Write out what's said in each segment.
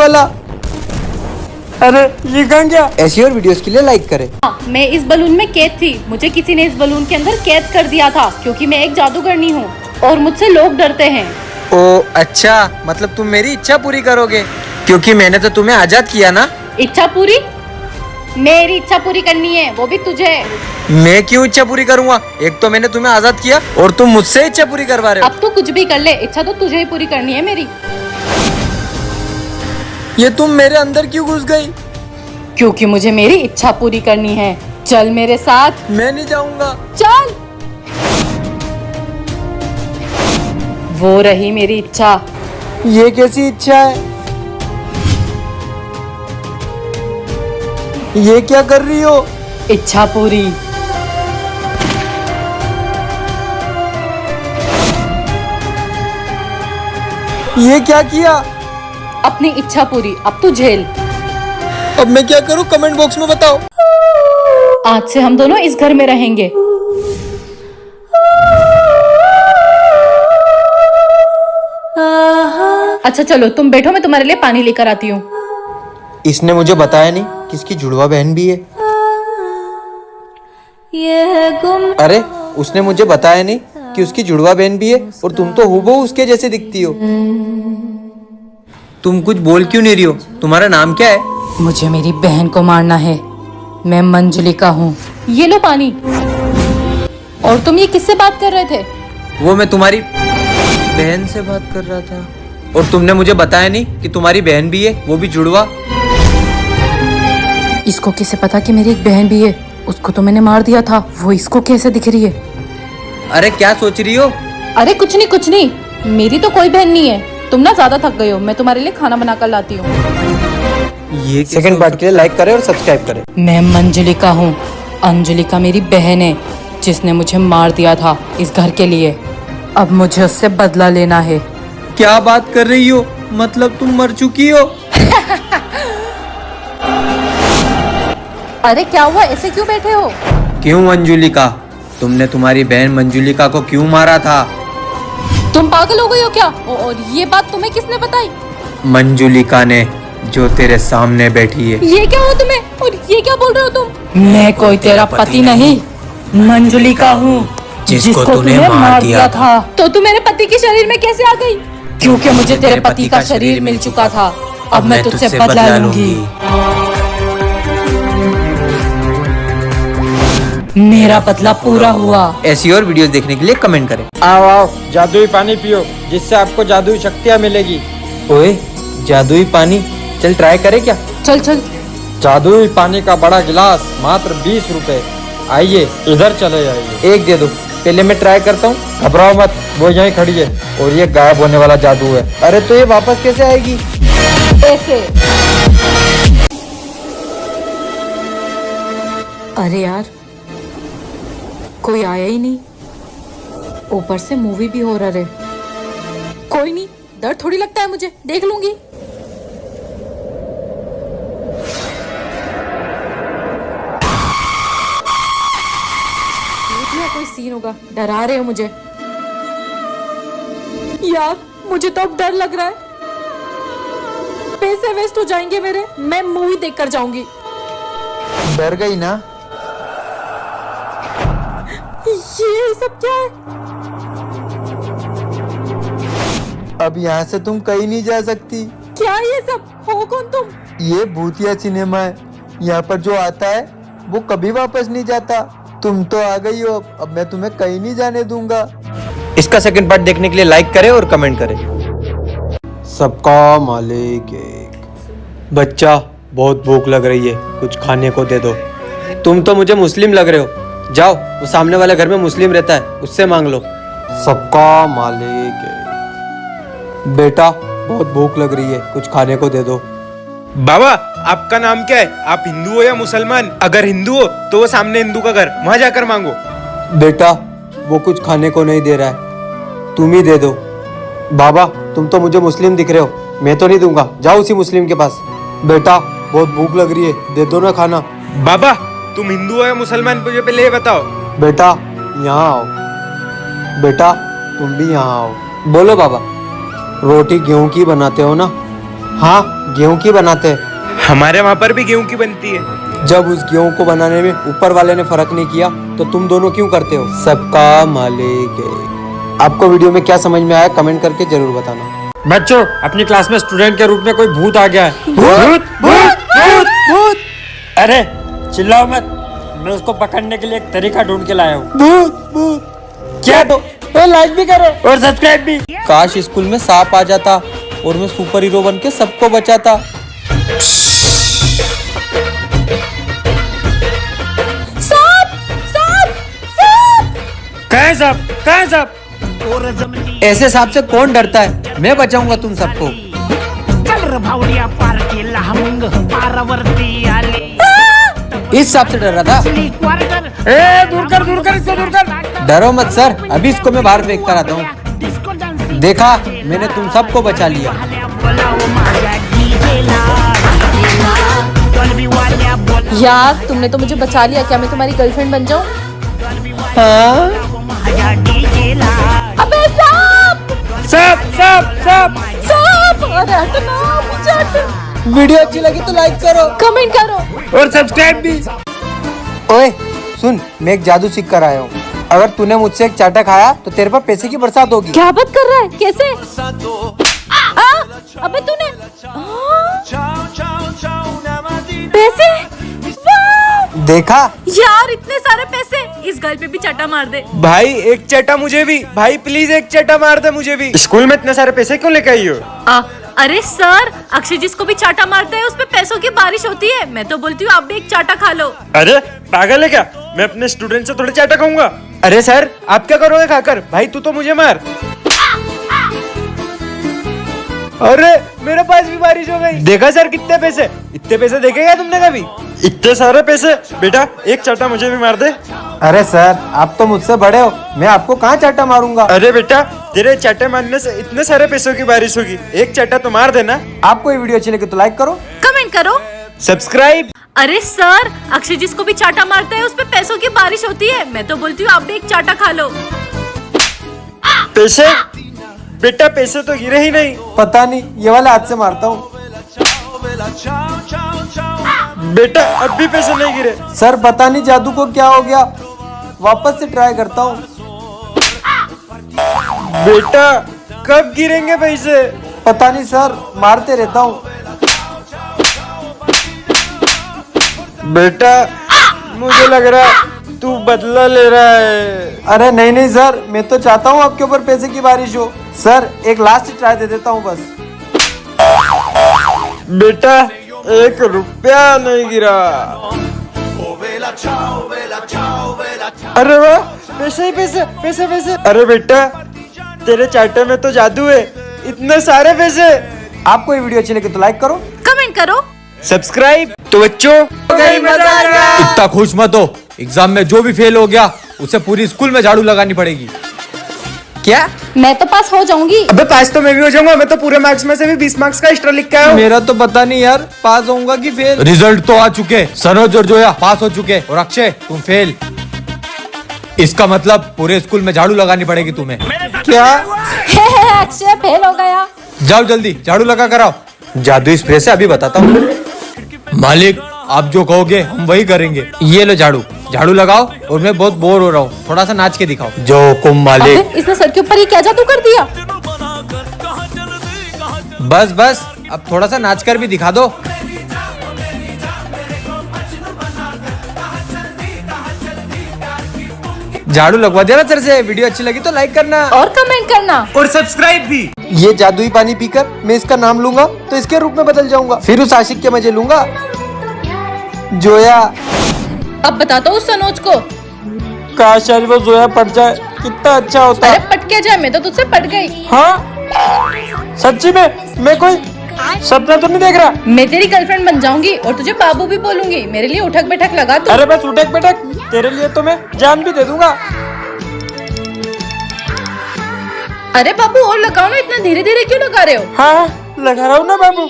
पला। अरे ये कहाँ गया? ऐसी और वीडियोस के लिए लाइक करें। मैं इस बलून में कैद थी। मुझे किसी ने इस बलून के अंदर कैद कर दिया था क्योंकि मैं एक जादूगरनी हूँ और मुझसे लोग डरते हैं। ओ अच्छा, मतलब तुम मेरी इच्छा पूरी करोगे क्योंकि मैंने तो तुम्हें आजाद किया ना। इच्छा पूरी? मेरी इच्छा पूरी करनी है, वो भी तुझे। मैं क्यों इच्छा पूरी करूंगा? एक तो मैंने तुम्हें आजाद किया और तुम मुझसे इच्छा पूरी करवा रहे हो। अब तो कुछ भी कर ले, इच्छा तो तुझे ही पूरी करनी है मेरी। ये तुम मेरे अंदर क्यों घुस गई? क्योंकि मुझे मेरी इच्छा पूरी करनी है। चल मेरे साथ। मैं नहीं जाऊंगा। चल। वो रही मेरी इच्छा। ये कैसी इच्छा है? ये क्या कर रही हो? इच्छा पूरी। ये क्या किया? अपनी इच्छा पूरी। अब तू झेल। अब मैं क्या करूं? कमेंट बॉक्स में बताओ। आज से हम दोनों इस घर में रहेंगे। अच्छा चलो तुम बैठो, मैं तुम्हारे लिए पानी लेकर आती हूँ। इसने मुझे बताया नहीं कि इसकी जुड़वा बहन भी है। अरे उसने मुझे बताया नहीं कि उसकी जुड़वा बहन भी है और तुम तो हूबहू उसके जैसे दिखती हो। तुम कुछ बोल क्यों नहीं रही हो? तुम्हारा नाम क्या है? मुझे मेरी बहन को मारना है। मैं मंजुलिका हूँ। ये लो पानी। और तुम ये किससे बात कर रहे थे? वो मैं तुम्हारी बहन से बात कर रहा था। और तुमने मुझे बताया नहीं कि तुम्हारी बहन भी है, वो भी जुड़वा। इसको कैसे पता कि मेरी एक बहन भी है? उसको तो मैंने मार दिया था, वो इसको कैसे दिख रही है? अरे क्या सोच रही हो? अरे कुछ नहीं कुछ नहीं, मेरी तो कोई बहन नहीं है। तुम ना ज्यादा थक गए हो, मैं तुम्हारे लिए खाना बना कर लाती हूँ। ये सेकंड पार्ट के लिए लाइक करें और सब्सक्राइब करें। मैं मंजुलिका हूँ। अंजुलिका मेरी बहन है जिसने मुझे मार दिया था इस घर के लिए। अब मुझे उससे बदला लेना है। क्या बात कर रही हो? मतलब तुम मर चुकी हो? अरे क्या हुआ, ऐसे क्यों बैठे हो? क्यों मंजुलिका? तुमने तुम्हारी बहन मंजुलिका को क्यों मारा था? तुम पागल हो गई हो क्या? और ये बात तुम्हें किसने बताई? मंजुलिका ने, जो तेरे सामने बैठी है। ये क्या हुआ तुम्हें? और ये क्या बोल रहे हो तुम? मैं कोई तेरा पति नहीं, मंजुलिका हूँ जिसको तूने मार दिया था। तो तू मेरे पति के शरीर में कैसे आ गई? क्योंकि मुझे तेरे पति का शरीर मिल चुका था। अब मैं तुझसे बदला लूंगी। मेरा बदला पूरा हुआ। ऐसी और वीडियोस देखने के लिए कमेंट करें। आओ आओ, जादुई पानी पियो जिससे आपको जादुई शक्तियाँ मिलेगी। ओए जादुई पानी, चल ट्राई करें क्या? चल चल। जादुई पानी का बड़ा गिलास मात्र 20 रुपए। आइए इधर चले जाइए। एक दे दो, पहले मैं ट्राई करता हूँ। घबराओ मत, वो यहीं खड़ी है और ये गायब होने वाला जादू है। अरे तो ये वापस कैसे आएगी? ऐसे। अरे यार कोई आया ही नहीं, ऊपर से मूवी भी हो रहा है। कोई नहीं, डर थोड़ी लगता है मुझे, देख लूंगी। कोई सीन होगा, डरा रहे हो मुझे। यार मुझे तो अब डर लग रहा है। पैसे वेस्ट हो जाएंगे मेरे। मैं मूवी देखकर जाऊंगी। डर गई ना? ये सब क्या है? अब यहाँ से तुम कहीं नहीं जा सकती। क्या ये सब? हो कौन तुम? ये भूतिया सिनेमा है। यहाँ पर जो आता है वो कभी वापस नहीं जाता। तुम तो आ गई हो, अब मैं तुम्हें कहीं नहीं जाने दूंगा। इसका सेकंड पार्ट देखने के लिए लाइक करें और कमेंट करें। सबका मालिक एक। बच्चा बहुत भूख लग रही है, कुछ खाने को दे दो। तुम तो मुझे मुस्लिम लग रहे हो। जाओ, वो सामने वाले घर में मुस्लिम रहता है, उससे मांग लो। सबका मालिक एक। बेटा बहुत भूख लग रही है, कुछ खाने को दे दो। बाबा आपका नाम क्या है? आप हिंदू हो या मुसलमान? अगर हिंदू हो तो वो सामने हिंदू का घर, वहां जाकर मांगो। बेटा वो कुछ खाने को नहीं दे रहा है, तुम ही दे दो। बाबा तुम तो मुझे मुस्लिम दिख रहे हो, मैं तो नहीं दूंगा, जाओ उसी मुस्लिम के पास। बेटा बहुत भूख लग रही है, दे दो ना खाना। बाबा तुम हिंदू हो या मुसलमान, मुझे पहले ये बताओ। बेटा यहाँ आओ। बेटा तुम भी यहाँ आओ। बोलो बाबा, रोटी गेहूं की बनाते हो ना? हाँ, गेहूं की बनाते हैं। हमारे वहाँ पर भी गेहूं की बनती है। जब उस गेहूं को बनाने में ऊपर वाले ने फर्क नहीं किया तो तुम दोनों क्यों करते हो? सबका मालिक है। आपको वीडियो में क्या समझ में आया कमेंट करके जरूर बताना। बच्चों, अपनी क्लास में स्टूडेंट के रूप में कोई भूत आ गया है। भूत भूत भूत भूत अरे चिल्लाओ मत, मैं उसको पकड़ने के लिए एक तरीका ढूंढ के लाया हूँ। भूत भूत। क्या तो लाइक भी करो और सब्सक्राइब भी। काश स्कूल में सांप आ जाता और मैं सुपर हीरो बन के सबको बचाता। कहाँ है साहब? कहाँ है साहब? ऐसे सांप से कौन डरता है? मैं बचाऊंगा तुम सबको। भावड्या पार्टीला हमंग पारावरती आले इस सांप से डर रहा था। दूर कर इसको, दूर कर। डरो मत सर, अभी इसको मैं बाहर फेंक कर आता हूँ। देखा, मैंने तुम सबको बचा लिया। यार तुमने तो मुझे बचा लिया, क्या मैं तुम्हारी गर्लफ्रेंड बन जाऊं? हाँ? अबे सांप! सांप! अरे हटना, मुझे हटना। वीडियो अच्छी लगी तो लाइक करो, कमेंट करो और सब्सक्राइब भी। ओए सुन, मैं एक जादू सीख कर आया हूँ। अगर तूने मुझसे एक चाटा खाया तो तेरे पर पैसे की बरसात होगी। क्या बात कर रहा है? कैसे? अबे तूने पैसे? वाह! देखा? यार इतने सारे पैसे, इस गर्ल पे भी चाटा मार दे। भाई एक चटा मुझे भी, भाई प्लीज एक चटा मार दे मुझे भी। स्कूल में इतने सारे पैसे क्यों लेके आई हो? अरे सर, अक्षय जिसको भी चाटा मारता है उस पे पैसों की बारिश होती है। मैं तो बोलती हूँ आप भी एक चाटा खा लो। अरे पागल है क्या? मैं अपने स्टूडेंट से थोड़ी चाटा खाऊंगा। अरे सर, आप क्या करोगे खाकर? भाई तू तो मुझे मार। अरे मेरे पास भी बारिश हो गई। देखा सर कितने पैसे? इतने पैसे देखे क्या तुमने कभी? इतने सारे पैसे। बेटा एक चाटा मुझे भी मार दे। अरे सर, आप तो मुझसे बड़े हो, मैं आपको कहाँ चाटा मारूंगा? अरे बेटा, तेरे चाटे मारने से इतने सारे पैसों की बारिश होगी, एक चाटा तो मार देना। आपको ये वीडियो अच्छी लगी तो लाइक करो, कमेंट करो, सब्सक्राइब। अरे सर, अक्षय जिसको भी चाटा मारता है उस पे पैसों की बारिश होती है। मैं तो बोलती हूँ आप भी एक चाटा खा लो। पैसे? बेटा पैसे तो गिरे ही नहीं। पता नहीं, ये वाला हाथ से मारता हूँ। बेटा अब भी पैसे नहीं गिरे। सर पता नहीं जादू को क्या हो गया, वापस से ट्राई करता हूँ। बेटा कब गिरेंगे पैसे? पता नहीं सर, मारते रहता हूँ। बेटा मुझे लग रहा है तू बदला ले रहा है। अरे नहीं नहीं सर, मैं तो चाहता हूँ आपके ऊपर पैसे की बारिश हो। सर एक लास्ट ट्राई दे देता हूँ बस। बेटा 1 रुपया नहीं गिरा। अरे वाह, पैसे ही पैसे, पैसे पैसे। अरे बेटा तेरे चाटे में तो जादू है, इतने सारे पैसे। आपको ये वीडियो अच्छी लगी तो लाइक करो, कमेंट करो, सब्सक्राइब। तो बच्चों इतना खुश मत हो, एग्जाम में जो भी फेल हो गया उसे पूरी स्कूल में झाड़ू लगानी पड़ेगी। क्या? मैं तो पास हो जाऊंगी। अबे पास तो मैं भी हो जाऊंगा। मैं तो पूरे मार्क्स में से भी 20 मार्क्स का एक्स्ट्रा लिख के आया हूँ। मेरा तो पता नहीं यार, पास होऊंगा कि फेल। रिजल्ट तो आ चुके, सनोज और जोया पास हो चुके और अक्षय तुम फेल। इसका मतलब पूरे स्कूल में झाड़ू लगानी पड़ेगी तुम्हें। क्या? अक्षय फेल हो गया। जाओ जल्दी झाड़ू लगा कर आओ। जादू स्प्रे से अभी बताता हूँ। मालिक आप जो कहोगे हम वही करेंगे। ये लो झाड़ू, झाड़ू लगाओ। और मैं बहुत बोर हो रहा हूँ, थोड़ा सा नाच के दिखाओ। जो कुम मालिक। अबे, इसने सर के ऊपर ही क्या जादू कर दिया? बस बस, अब थोड़ा सा नाच कर भी दिखा दो। झाड़ू लगवा दिया ना सर से। वीडियो अच्छी लगी तो लाइक करना और कमेंट करना और सब्सक्राइब भी। ये जादुई पानी पीकर मैं इसका नाम लूंगा तो इसके रूप में बदल जाऊंगा, फिर उस आशिक के मजे लूंगा। जोया। अब बताता हूँ सनोज को। काश यार वो जोया पट जाए, कितना अच्छा होता। अरे पट के जाए, मैं तो तुझसे पट गई। हाँ सच्ची में? मैं कोई सपना तो नहीं देख रहा? मैं तेरी गर्लफ्रेंड बन जाऊंगी और तुझे बाबू भी बोलूंगी। मेरे लिए उठक बैठक लगा तू। अरे बस उठक बैठक, तेरे लिए तो मैं जान भी दे दूंगा। अरे बाबू और लगाओ ना, इतना धीरे धीरे क्यों लगा रहे हो? हाँ लगा रहा हूँ ना बाबू।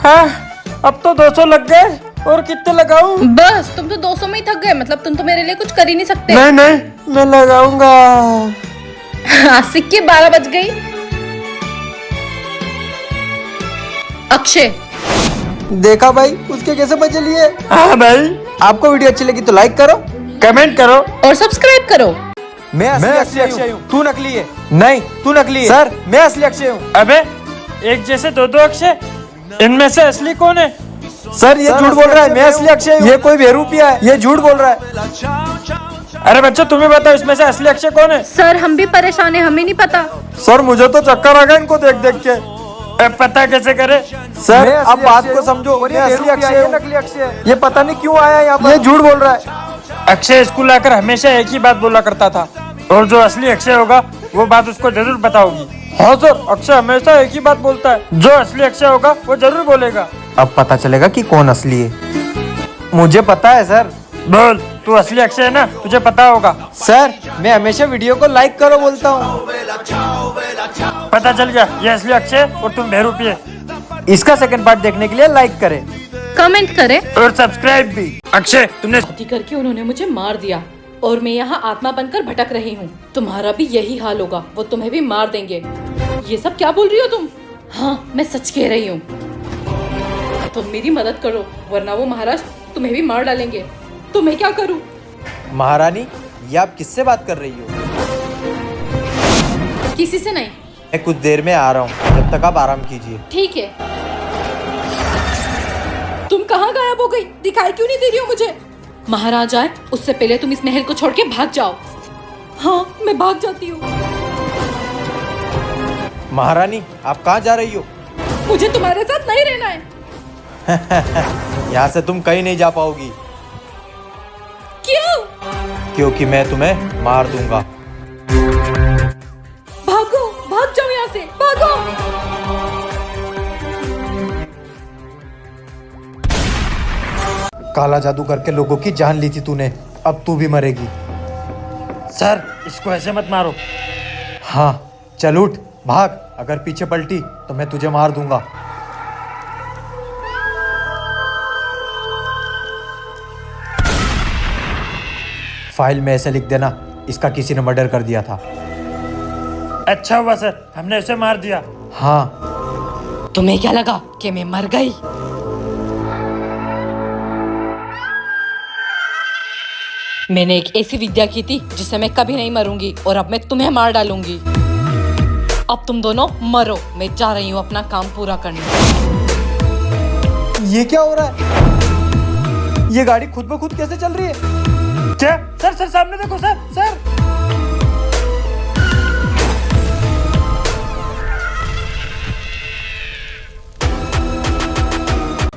हाँ अब तो 200 लग गए, और कितने लगाऊं? बस तुम तो 200 में ही थक गए, मतलब तुम तो मेरे लिए कुछ कर ही नहीं सकते। नहीं नहीं मैं लगाऊंगा। हाँ, सिक्के 12 बज गई। अक्षय। देखा भाई उसके कैसे मजे लिए। हाँ भाई, आपको वीडियो अच्छी लगी तो लाइक करो, कमेंट करो। और सब्सक्राइब करो। मैं असली अक्षय हूँ, तू नकली है। नहीं, तू नकली है। सर मैं असली अक्षय हूँ। अबे एक जैसे दो दो अक्षय, इनमें से असली कौन है? सर ये झूठ बोल रहा है, मैं असली अक्षय हूँ। ये कोई बेरूपिया है, ये झूठ बोल रहा है। अरे बच्चों तुम्हें बताओ इसमें से असली अक्षय कौन है? सर हम भी परेशान है, हमें नहीं पता। सर मुझे तो चक्कर आ गया इनको देख देख के। अब पता कैसे करे? सर आप बात को समझो, मैं असली अक्षय हूँ, नकली अक्षय। ये पता नहीं क्यों आया यहाँ पर, ये झूठ बोल रहा है। अक्षय स्कूल आकर हमेशा एक ही बात बोला करता था, और जो असली अक्षय होगा वो बात उसको जरूर बताओगी। हाँ सर, अक्षय हमेशा एक ही बात बोलता है, जो असली अक्षय होगा वो जरूर बोलेगा। अब पता चलेगा कि कौन असली है। मुझे पता है सर। बोल, तू असली अक्षय है ना, तुझे पता होगा। सर मैं हमेशा वीडियो को लाइक करो बोलता हूँ। पता चल गया ये असली अक्षय और तुम बेरूपी है। इसका सेकंड पार्ट देखने के लिए लाइक करें, कमेंट करें और सब्सक्राइब भी। अक्षय तुमने शादी करके उन्होंने मुझे मार दिया और मैं यहाँ आत्मा बनकर भटक रही हूँ। तुम्हारा भी यही हाल होगा, वो तुम्हें भी मार देंगे। ये सब क्या बोल रही हो तुम? हाँ मैं सच कह रही हूँ। तुम मेरी मदद करो वरना वो महाराज तुम्हें भी मार डालेंगे। तो मैं क्या करूँ? महारानी ये आप किससे बात कर रही हो? किसी से नहीं। मैं कुछ देर में आ रहा हूँ, जब तक आप आराम कीजिए। ठीक है। तुम कहाँ गायब हो गई? दिखाई क्यों नहीं दे रही हो मुझे? महाराज आए उससे पहले तुम इस महल को छोड़ के भाग जाओ। हाँ मैं भाग जाती हूँ। महारानी आप कहाँ जा रही हो? मुझे तुम्हारे साथ नहीं रहना है। यहाँ से तुम कहीं नहीं जा पाओगी। क्यों? क्योंकि मैं तुम्हें मार दूंगा। भागो, भाग जाओ यहाँ से, भागो। काला जादू करके लोगों की जान ली थी तूने, अब तू भी मरेगी। सर इसको ऐसे मत मारो। हाँ चल उठ, भाग। अगर पीछे पलटी तो मैं तुझे मार दूंगा। फाइल में ऐसे लिख देना, इसका किसी ने मर्डर कर दिया था। अच्छा हुआ सर, हमने उसे मार दिया। हाँ तुम्हें क्या लगा कि मैं मर गई? मैंने एक ऐसी विद्या की थी जिससे मैं कभी नहीं मरूंगी, और अब मैं तुम्हें मार डालूंगी। अब तुम दोनों मरो, मैं जा रही हूँ अपना काम पूरा करने। ये क्या हो रहा है? ये गाड़ी खुद ब खुद कैसे चल रही है? क्या? सर सर सामने देखो सर, सर।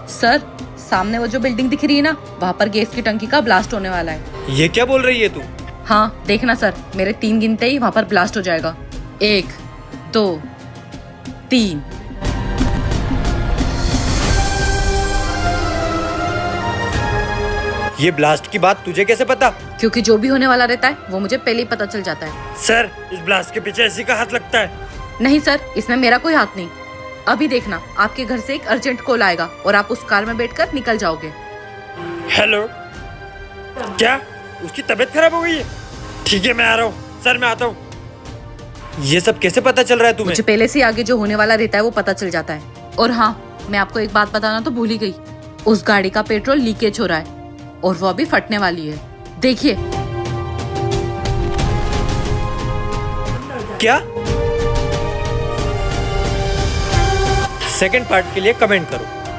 सर सामने वो जो बिल्डिंग दिख रही है ना, वहाँ पर गैस की टंकी का ब्लास्ट होने वाला है। ये क्या बोल रही है तू? हाँ देखना सर, मेरे 3 गिनते ही वहाँ पर ब्लास्ट हो जाएगा। 1 2 3। ये ब्लास्ट की बात तुझे कैसे पता? क्योंकि जो भी होने वाला रहता है वो मुझे पहले ही पता चल जाता है। सर इस ब्लास्ट के पीछे ऐसी का हाथ लगता है? नहीं सर, इसमें मेरा कोई हाथ नहीं। अभी देखना, आपके घर से एक अर्जेंट कॉल आएगा और आप उस कार में बैठकर निकल जाओगे। हेलो, क्या उसकी तबीयत खराब हो गई है? ठीक है मैं आ रहा हूँ सर, मैं आता हूँ। ये सब कैसे पता चल रहा है तुम्हें? मुझे पहले से आगे जो होने वाला रहता है वो पता चल जाता है। और हाँ, मैं आपको एक बात बताना तो भूल ही गई, उस गाड़ी का पेट्रोल लीकेज हो रहा है और वो अभी फटने वाली है। देखिए। क्या? सेकंड पार्ट के लिए कमेंट करो।